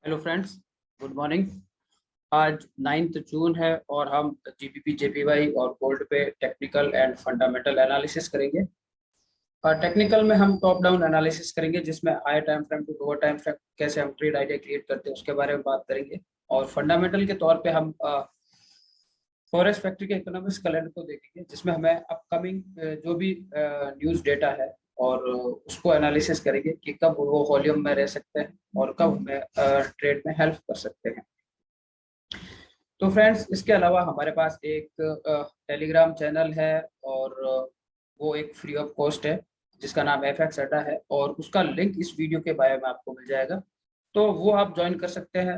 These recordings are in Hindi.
Hello friends, good morning. आज 9 जून है और हम जीबीपी जेपीवाई और गोल्ड पे टेक्निकल एंड फंडामेंटल एनालिसिस करेंगे। और टेक्निकल में हम टॉप डाउन एनालिसिस करेंगे, जिसमें high time frame to lower time frame कैसे हम ट्रेड आइडिया क्रिएट करते हैं उसके बारे में बात करेंगे। और फंडामेंटल के तौर पे हम फॉरेस्ट फैक्ट्री के इकोनॉमिक्स कैलेंडर को देखेंगे, जिसमें हमें अपकमिंग जो भी न्यूज़ डेटा है और उसको एनालिसिस करेंगे कि कब वो वॉल्यूम में रह सकते हैं और कब हमें ट्रेड में हेल्प कर सकते हैं। तो फ्रेंड्स, इसके अलावा हमारे पास एक टेलीग्राम चैनल है और वो एक फ्री ऑफ कॉस्ट है, जिसका नाम FX अड्डा है और उसका लिंक इस वीडियो के बायो में आपको मिल जाएगा। तो वो आप ज्वाइन कर सकते हैं,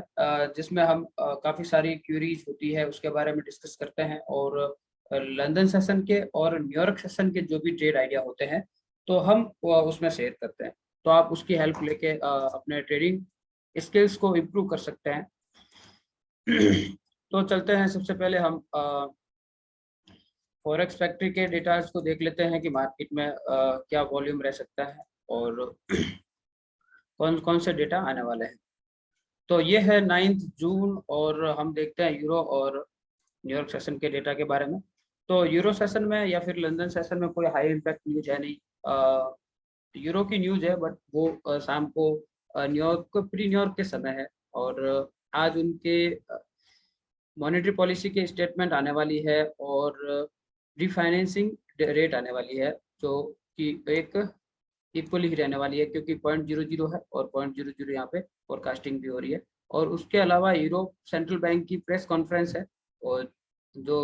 जिसमें हम काफ़ी सारी क्यूरीज होती है उसके बारे में डिस्कस करते हैं और लंदन सेशन के और न्यूयॉर्क सेशन के जो भी ट्रेड आइडिया होते हैं तो हम उसमें शेयर करते हैं। तो आप उसकी हेल्प लेके अपने ट्रेडिंग स्किल्स को इम्प्रूव कर सकते हैं। तो चलते हैं, सबसे पहले हम फॉरेक्स फैक्ट्री के डेटाज को देख लेते हैं कि मार्केट में क्या वॉल्यूम रह सकता है और कौन कौन से डेटा आने वाले हैं। तो ये है 9 जून और हम देखते हैं यूरो और न्यूयॉर्क सेशन के डेटा के बारे में। तो यूरो सेशन में या फिर लंदन सेशन में कोई हाई इम्पैक्ट न्यूज है नहीं। यूरो की न्यूज है, बट वो शाम को न्यूयॉर्क प्री न्यूयॉर्क के समय है और आज उनके मॉनेटरी पॉलिसी की स्टेटमेंट आने वाली है और रिफाइनेंसिंग रेट आने वाली है, जो कि एक इक्वली ही रहने वाली है, क्योंकि 0.00 है और 0.00 यहाँ पे फोरकास्टिंग भी हो रही है। और उसके अलावा यूरोप सेंट्रल बैंक की प्रेस कॉन्फ्रेंस है और जो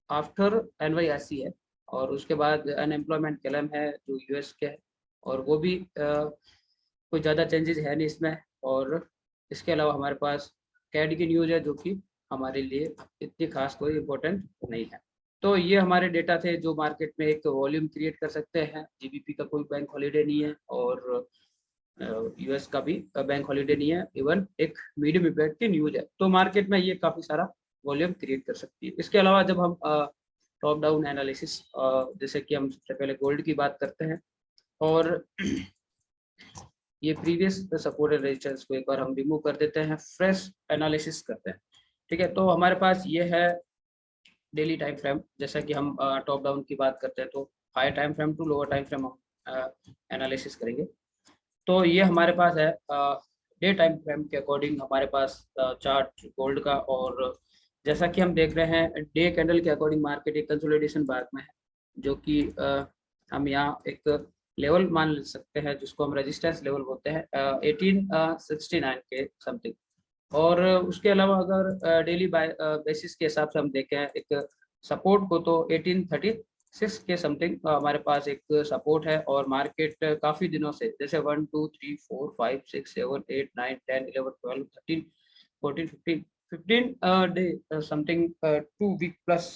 आफ्टर NYSE है और उसके बाद अनएम्प्लॉयमेंट क्लेम है जो US के है और वो भी कोई ज़्यादा चेंजेस है नहीं इसमें। और इसके अलावा हमारे पास कैड की न्यूज़ है जो कि हमारे लिए इतनी खास कोई इम्पोर्टेंट नहीं है। तो ये हमारे डेटा थे जो मार्केट में एक वॉल्यूम क्रिएट कर सकते हैं। जीबीपी का कोई बैंक हॉलीडे नहीं है और US का भी बैंक हॉलीडे नहीं है, इवन एक मीडियम इम्पैक्ट की न्यूज़ है, तो मार्केट में ये काफ़ी सारा वॉल्यूम क्रिएट कर सकती है। इसके अलावा जब हम टॉप डाउन एनालिसिस, जैसे कि हम सबसे पहले गोल्ड की बात करते हैं और ये प्रीवियस सपोर्ट एंड रेजिस्टेंस को एक बार हम रिमूव कर देते हैं, फ्रेश एनालिसिस करते हैं। ठीक है, तो हमारे पास ये है डेली टाइम फ्रेम। जैसा कि हम टॉप डाउन की बात करते हैं तो high time frame to lower time frame हम एनालिसिस करेंगे। तो ये हमारे पास है डे टाइम फ्रेम के अकॉर्डिंग हमारे पास चार्ट गोल्ड का। और जैसा कि हम देख रहे हैं डे कैंडल के अकॉर्डिंग मार्केट एक कंसोलिडेशन मार्क में है, जो कि हम यहाँ एक लेवल मान सकते हैं जिसको हम रेजिस्टेंस लेवल बोलते हैं 1869 के समथिंग। और उसके अलावा अगर डेली बेसिस के हिसाब से हम देखें एक सपोर्ट को, तो 1836 के समथिंग हमारे पास एक सपोर्ट है। और मार्केट काफ़ी दिनों से, जैसे 1 2 3 4 5 6 7 8 9 10 11 12 13 14 15 15 डे समथिंग 2 वीक प्लस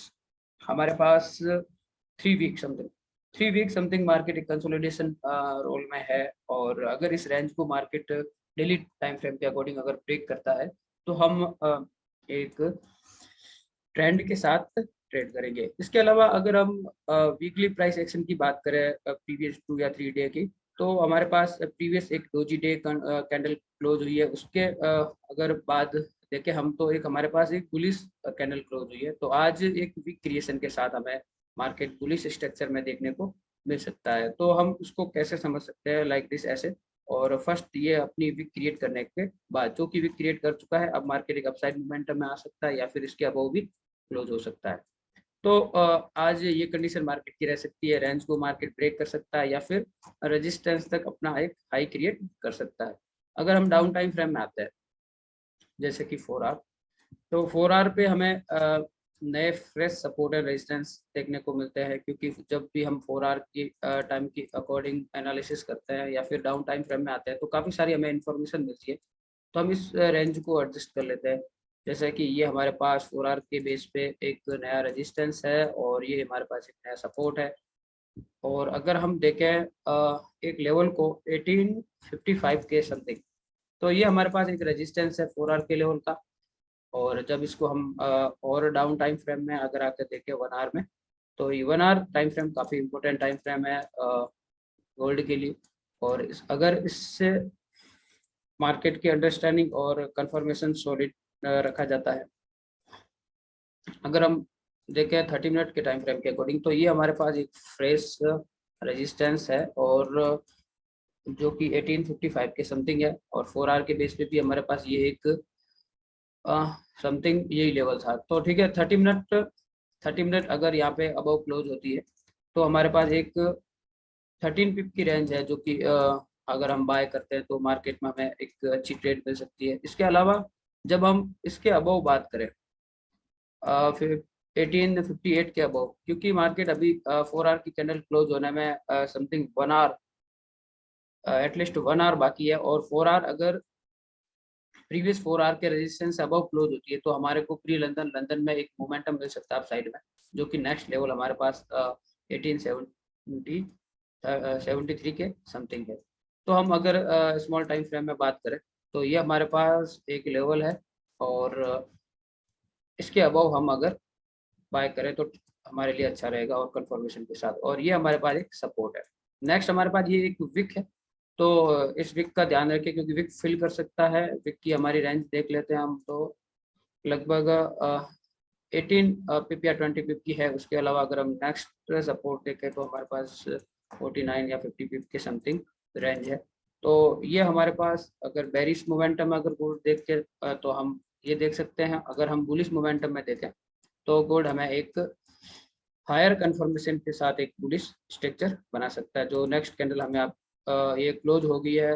हमारे पास 3 week something 3 week something market एक कंसोलिडेशन रोल में है। और अगर इस रेंज को मार्केट डेली टाइम फ्रेम के अकॉर्डिंग अगर ब्रेक करता है तो हम एक ट्रेंड के साथ ट्रेड करेंगे। इसके अलावा अगर हम वीकली प्राइस एक्शन की बात करें प्रीवियस 2 या 3 डे की, तो हमारे पास प्रीवियस एक डोजी डे कैंडल क्लोज हुई है, उसके अगर बाद देखें हम तो एक हमारे पास एक बुलिश कैंडल क्लोज हुई है। तो आज एक वीक क्रिएशन के साथ हमें मार्केट बुलिश स्ट्रक्चर में देखने को मिल सकता है। तो हम उसको कैसे समझ सकते हैं, लाइक दिस ऐसे। और फर्स्ट ये अपनी वीक क्रिएट करने के बाद, जो कि वीक क्रिएट कर चुका है, अब मार्केट एक अपसाइड मोमेंटम में आ सकता है या फिर इसके अबव भी क्लोज हो सकता है। तो आज ये कंडीशन मार्केट की रह सकती है, रेंज को मार्केट ब्रेक कर सकता है या फिर रेजिस्टेंस तक अपना एक हाई क्रिएट कर सकता है। अगर हम डाउन टाइम फ्रेम में आते हैं, जैसे कि 4 आवर, तो 4 आवर पे हमें नए फ्रेश सपोर्ट एंड रेजिस्टेंस देखने को मिलते हैं, क्योंकि जब भी हम 4 आवर की टाइम की अकॉर्डिंग एनालिसिस करते हैं या फिर डाउन टाइम फ्रेम में आते हैं तो काफ़ी सारी हमें इन्फॉर्मेशन मिलती है। तो हम इस रेंज को एडजस्ट कर लेते हैं। जैसे कि ये हमारे पास 4 आवर के बेस पे एक नया रेजिस्टेंस है और ये हमारे पास एक नया सपोर्ट है। और अगर हम देखें एक लेवल को 1855 के समथिंग, तो ये हमारे पास एक रेजिस्टेंस है 4 आवर के लेवल का। और जब इसको हम और डाउन टाइम फ्रेम में अगर आकर देखें 1 आवर में, तो ये 1 आवर टाइम फ्रेम काफ़ी इंपॉर्टेंट टाइम फ्रेम है गोल्ड के लिए। और अगर इससे मार्केट की अंडरस्टैंडिंग और कंफर्मेशन सॉलिड रखा जाता है। अगर हम देखें 30 मिनट के टाइम फ्रेम के अकॉर्डिंग, तो ये हमारे पास एक फ्रेश रेजिस्टेंस है और जो कि 1855 के समथिंग है, और 4 आवर के बेस पे भी हमारे पास ये एक समथिंग यही लेवल था। तो ठीक है, 30 मिनट अगर यहाँ पे अबव क्लोज होती है तो हमारे पास एक 13 पिप की रेंज है, जो कि अगर हम बाय करते हैं तो मार्केट में हमें एक अच्छी ट्रेड मिल सकती है। इसके अलावा जब हम इसके अबव बात करें, फिर 1858 के अबव, क्योंकि मार्केट अभी 4 आवर की कैंडल क्लोज होने में समथिंग 1 आवर, एटलीस्ट 1 आवर बाकी है, और 4 आवर अगर प्रीवियस 4 आवर के रेजिस्टेंस अबव क्लोज होती है तो हमारे को प्री लंदन में एक मोमेंटम मिल सकता है साइड में, जो कि नेक्स्ट लेवल हमारे पास 1873 के समथिंग है। तो हम अगर स्मॉल टाइम फ्रेम में बात करें तो ये हमारे पास एक लेवल है, और इसके अबव हम अगर बाय करें तो हमारे लिए अच्छा रहेगा और कंफर्मेशन के साथ, और ये हमारे पास एक सपोर्ट है। नेक्स्ट हमारे पास ये एक विक है, तो इस विक का ध्यान रखें क्योंकि विक फिल कर सकता है। विक की हमारी रेंज देख लेते हैं हम, तो लगभग 18 पिप या 20 पिप की है। उसके अलावा अगर हम नेक्स्ट सपोर्ट देखें तो हमारे पास 49 या 50 पिप के समथिंग रेंज है। तो ये हमारे पास अगर बेरिश मोमेंटम अगर गोल्ड देख के तो हम ये देख सकते हैं। अगर हम बुलिश मोमेंटम में देखें तो गोल्ड हमें एक हायर कंफर्मेशन के साथ एक बुलिश स्ट्रक्चर बना सकता है। जो नेक्स्ट कैंडल हमें आप ये क्लोज हो गई है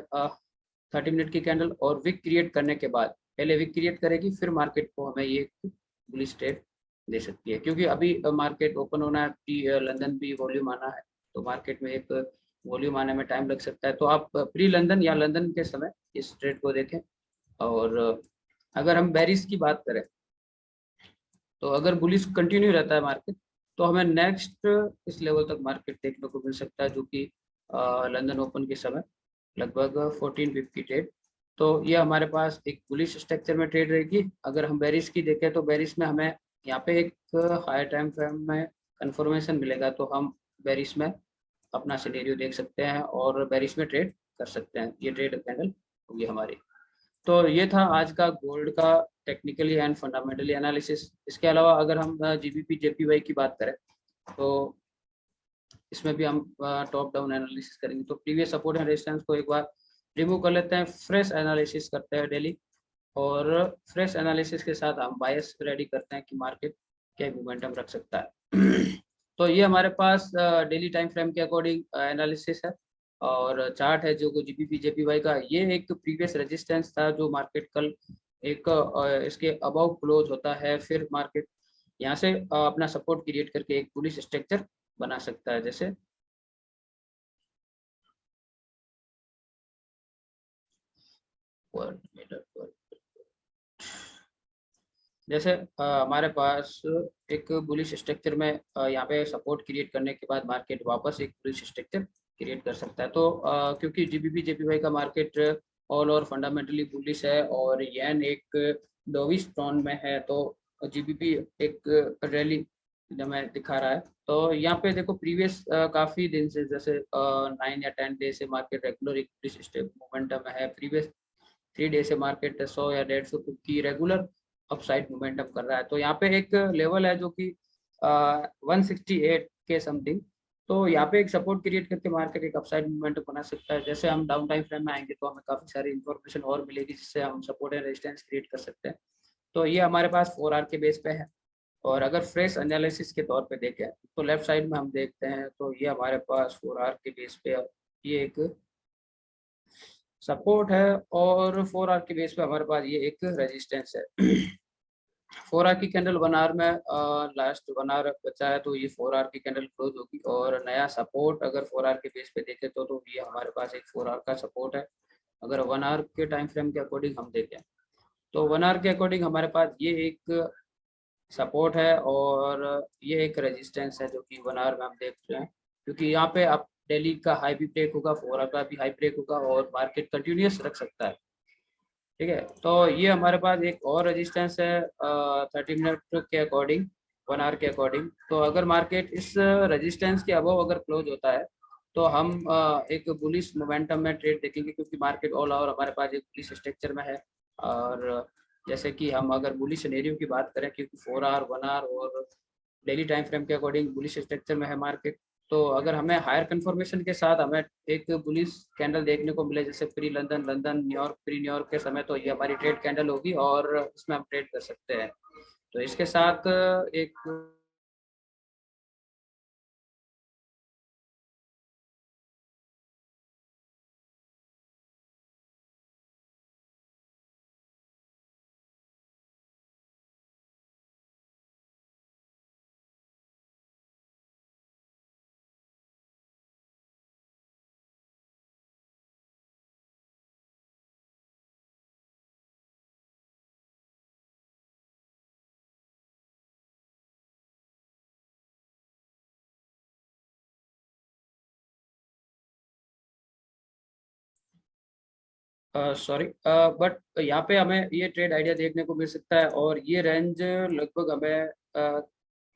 30 मिनट की कैंडल, और विक क्रिएट करने के बाद पहले विक क्रिएट करेगी, फिर मार्केट को हमें ये बुलिश ट्रेड दे सकती है। क्योंकि अभी मार्केट ओपन होना है, लंदन भी वॉल्यूम आना है, तो मार्केट में एक वॉल्यूम आने में टाइम लग सकता है। तो आप प्री लंदन या लंदन के समय इस ट्रेड को देखें। और अगर हम बेरिस की बात करें तो अगर बुलिश कंटिन्यू रहता है मार्केट तो हमें नेक्स्ट इस लेवल तक मार्केट देखने को मिल सकता है, जो कि लंदन ओपन के समय लगभग 1450 ट्रेड। तो ये हमारे पास एक बुलिश स्ट्रक्चर में ट्रेड रहेगी। अगर हम बेरिस की देखें तो बेरिस में हमें यहाँ पे एक हायर टाइम फ्रेम में कंफर्मेशन मिलेगा, तो हम बेरिस में अपना सिनेरियो देख सकते हैं और बेरिस में ट्रेड कर सकते हैं। ये ट्रेड कैंडल होगी हमारी। तो ये था आज का गोल्ड का टेक्निकली एंड फंडामेंटली एनालिसिस। इसके अलावा अगर हम जीबीपी जेपीवाई की बात करें तो इसमें भी हम टॉप डाउन एनालिसिस करेंगे। तो प्रीवियस सपोर्ट एंड रेजिस्टेंस को एक बार रिमूव कर लेते हैं, फ्रेश एनालिसिस करते हैं डेली, और फ्रेश एनालिसिस के साथ हम बायस रेडी करते हैं कि मार्केट क्या मोमेंटम रख सकता है। तो ये हमारे पास डेली टाइम फ्रेम के अकॉर्डिंग एनालिसिस है, और चार्ट है जो जीबीपी जेपीवाई का। ये एक प्रीवियस रेजिस्टेंस था जो मार्केट कल एक इसके अबव क्लोज होता है, फिर मार्केट यहाँ से अपना सपोर्ट क्रिएट करके एक बुलिश स्ट्रक्चर बना सकता है। जैसे हमारे पास एक बुलिश स्ट्रक्चर में यहाँ पे सपोर्ट क्रिएट करने के बाद मार्केट वापस एक बुलिश स्ट्रक्चर क्रिएट कर सकता है। तो क्योंकि जीबीपी जेपीवाई का मार्केट ऑल और फंडामेंटली बुलिश है और येन एक डोविश टोन में है, तो जीबीपी एक रैली हमें दिखा रहा है। तो यहाँ पे देखो प्रीवियस काफी दिन से, जैसे 9 या 10 डे से मार्केट रेगुलर एक बुलिश मोमेंटम है। प्रीवियस 3 डे से मार्केट 100 या 150 की रेगुलर अपसाइड मोमेंटम कर रहा है। तो यहाँ पे एक लेवल है जो कि 168 के समथिंग, तो यहाँ पे एक सपोर्ट क्रिएट करके मार्केट एक अपसाइड मोमेंटम बना सकता है। जैसे हम डाउन टाइम फ्रेम में आएंगे तो हमें काफी सारी इंफॉर्मेशन और मिलेगी जिससे हम सपोर्ट एंड रेजिस्टेंस क्रिएट कर सकते हैं। तो ये हमारे पास 4 आवर के बेस पे है। और अगर फ्रेश एनालिसिस के तौर पे देखें तो लेफ्ट साइड में हम देखते हैं तो ये हमारे पास 4 आवर के बेस पे ये एक सपोर्ट है, और 4 आवर के बेस पे हमारे पास ये एक रेजिस्टेंस है। 4 आवर की कैंडल 1 आवर में लास्ट 1 आवर बचा है, तो ये 4 आवर की कैंडल क्लोज होगी। और नया सपोर्ट अगर 4 आवर के बेस पे देखें तो ये हमारे पास एक 4 आवर का सपोर्ट है। अगर 1 आवर के टाइम फ्रेम के अकॉर्डिंग हम देखें तो 1 आवर के अकॉर्डिंग हमारे पास ये एक सपोर्ट है और ये एक रेजिस्टेंस है जो कि 1 आवर में हम देख रहे हैं। क्योंकि यहाँ पे आप डेली का हाई भी ब्रेक होगा, 4 आवर का भी हाई ब्रेक होगा, और मार्केट कंटिन्यूस रख सकता है। ठीक है, तो ये हमारे पास एक और रेजिस्टेंस है 30 मिनट के अकॉर्डिंग, 1 आवर के अकॉर्डिंग। तो अगर मार्केट इस रेजिस्टेंस के अबव अगर क्लोज होता है तो हम एक बुलिश मोमेंटम में ट्रेड देखेंगे, क्योंकि मार्केट ऑल ओवर हमारे पास एक बुलिश स्ट्रक्चर में है। और जैसे कि हम अगर बुलिश सिनेरियो की बात करें, क्योंकि 4 आवर 1 आवर और डेली टाइम फ्रेम के अकॉर्डिंग बुलिश स्ट्रक्चर में है मार्केट, तो अगर हमें हायर कंफर्मेशन के साथ हमें एक बुलिश कैंडल देखने को मिले, जैसे pre London, London New York, pre New York के समय, तो ये हमारी ट्रेड कैंडल होगी और इसमें हम ट्रेड कर सकते हैं। तो इसके साथ एक सॉरी, बट यहाँ पे हमें ये ट्रेड आइडिया देखने को मिल सकता है, और ये रेंज लगभग हमें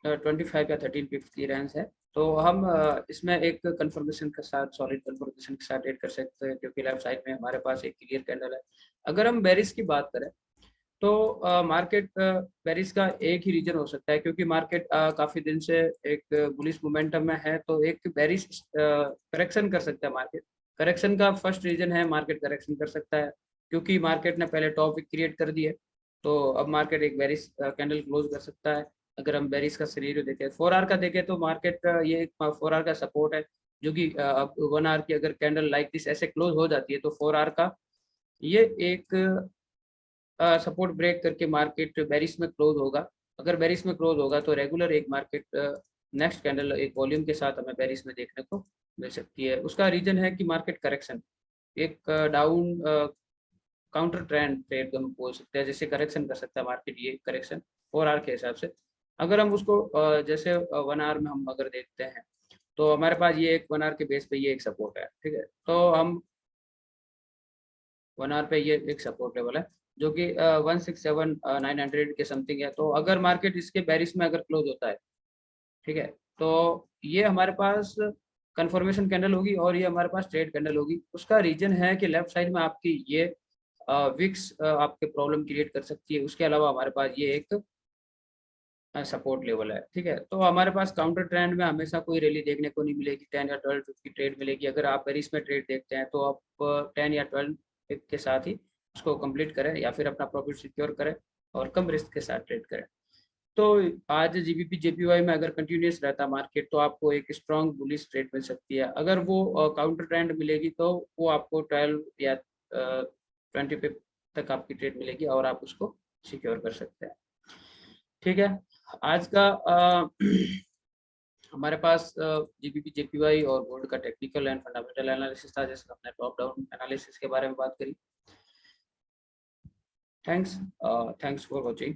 25 या 13 पिप्स की रेंज है। तो हम इसमें एक कंफर्मेशन के साथ, सॉलिड कंफर्मेशन के साथ ट्रेड कर सकते हैं, क्योंकि लेफ्ट साइड में हमारे पास एक क्लियर कैंडल है। अगर हम बेरिस की बात करें, तो मार्केट बेरिस का एक ही रीजन हो सकता है, क्योंकि मार्केट काफी दिन से एक बुलिश मोमेंटम में है, तो एक बेरिस करेक्शन कर सकता है मार्केट। करेक्शन का फर्स्ट रीजन है मार्केट करेक्शन कर सकता है, क्योंकि मार्केट ने पहले टॉप वीक क्रिएट कर दिए, तो अब मार्केट एक बेरिस कैंडल क्लोज कर सकता है। अगर हम बेरिस का सिनेरियो देखें, 4 आवर का देखें, तो मार्केट का ये 4 आवर का सपोर्ट है, जो कि अब 1 आवर की अगर कैंडल लाइक दिस ऐसे क्लोज हो जाती है, तो 4 आवर का ये एक सपोर्ट ब्रेक करके मार्केट बेरिस में क्लोज होगा। अगर बेरिस में क्लोज होगा, तो रेगुलर एक मार्केट नेक्स्ट कैंडल एक वॉल्यूम के साथ हमें बेरिस में देखने को मिल सकती है। उसका रीजन है कि मार्केट करेक्शन, एक डाउन काउंटर ट्रेंड ट्रेड हम बोल सकते हैं, जैसे करेक्शन कर सकता है मार्केट, ये करेक्शन 4 आवर के हिसाब से। अगर हम उसको जैसे 1 आवर में हम अगर देखते हैं, तो हमारे पास ये एक 1 आवर के बेस पे ये एक सपोर्ट है, ठीक है। तो हम 1 आवर पे ये एक सपोर्ट लेवल है, जो कि 167,900 के समथिंग है। तो अगर मार्केट इसके बेरिस में अगर क्लोज होता है, ठीक है, तो ये हमारे पास कंफर्मेशन कैंडल होगी, और ये हमारे पास ट्रेड कैंडल होगी। उसका रीजन है कि लेफ्ट साइड में आपकी ये विक्स आपके प्रॉब्लम क्रिएट कर सकती है। उसके अलावा हमारे पास ये एक सपोर्ट लेवल है, ठीक है। तो हमारे पास काउंटर ट्रेंड में हमेशा कोई रैली देखने को नहीं मिलेगी, 10 या 12 पिप की ट्रेड मिलेगी। अगर आप पेरिस में ट्रेड देखते हैं, तो आप 10 या 12 पिप के साथ ही उसको कंप्लीट करें, या फिर अपना प्रॉफिट सिक्योर करें और कम रिस्क के साथ ट्रेड करें। तो आज जीबीपी जेपीवाई में अगर कंटिन्यूस रहता मार्केट, तो आपको एक स्ट्रॉन्ग बुलिश ट्रेड मिल सकती है। अगर वो काउंटर ट्रेंड मिलेगी, तो वो आपको 12 या 20 पिप तक आपकी ट्रेड मिलेगी, और आप उसको सिक्योर कर सकते हैं, ठीक है। आज का हमारे पास जीबीपी जेपीवाई और गोल्ड का टेक्निकल एंड फंडामेंटल एनालिसिस था, जैसे हमने टॉप डाउन एनालिसिस के बारे में बात करी। Thanks for watching.